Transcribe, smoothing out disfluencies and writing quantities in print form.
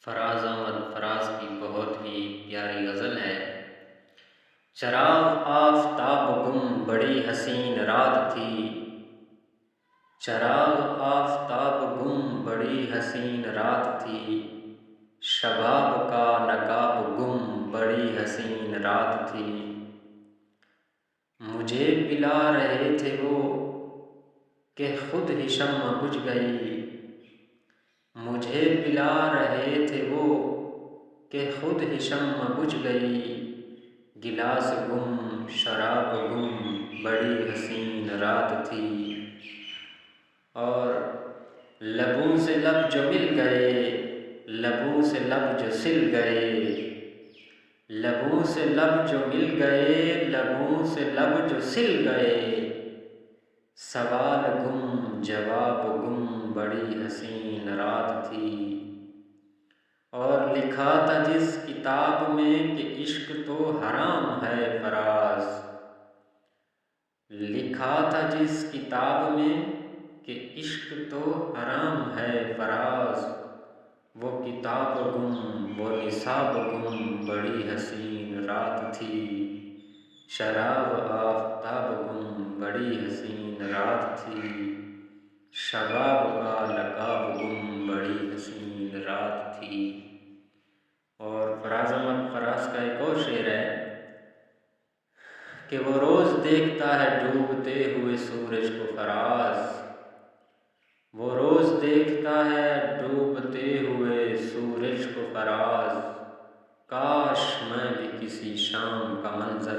فراز احمد فراز کی بہت ہی پیاری غزل ہے۔ چراغ آفتاب گم بڑی حسین رات تھی، چراغ آفتاب گم بڑی حسین رات تھی، شباب کا نقاب گم بڑی حسین رات تھی۔ مجھے پلا رہے تھے وہ کہ خود ہی شمع بجھ گئی، مجھے پلا رہے تھے وہ کہ خود ہی شمع بجھ گئی، گلاس گم شراب گم بڑی حسین رات تھی۔ اور لبوں سے لب جو مل گئے، لبوں سے لب جو سل گئے، لبوں سے لب جو مل گئے، لبوں سے لب جو سل گئے، سوال گم جواب گم بڑی حسین رات تھی۔ اور لکھا تھا جس کتاب میں کہ عشق تو حرام ہے فراز، لکھا تھا جس کتاب میں کہ عشق تو حرام ہے فراز، وہ کتاب گم وہ نصاب گم بڑی حسین رات تھی۔ چراغ آفتاب گم بڑی حسین رات تھی، شباب کا نقاب گم بڑی حسین رات تھی۔ اور فراز احمد فراز کا ایک اور شعر ہے کہ وہ روز دیکھتا ہے ڈوبتے ہوئے سورج کو فراز، وہ روز دیکھتا ہے ڈوبتے ہوئے سورج کو فراز، کاش میں بھی کسی شام کا منظر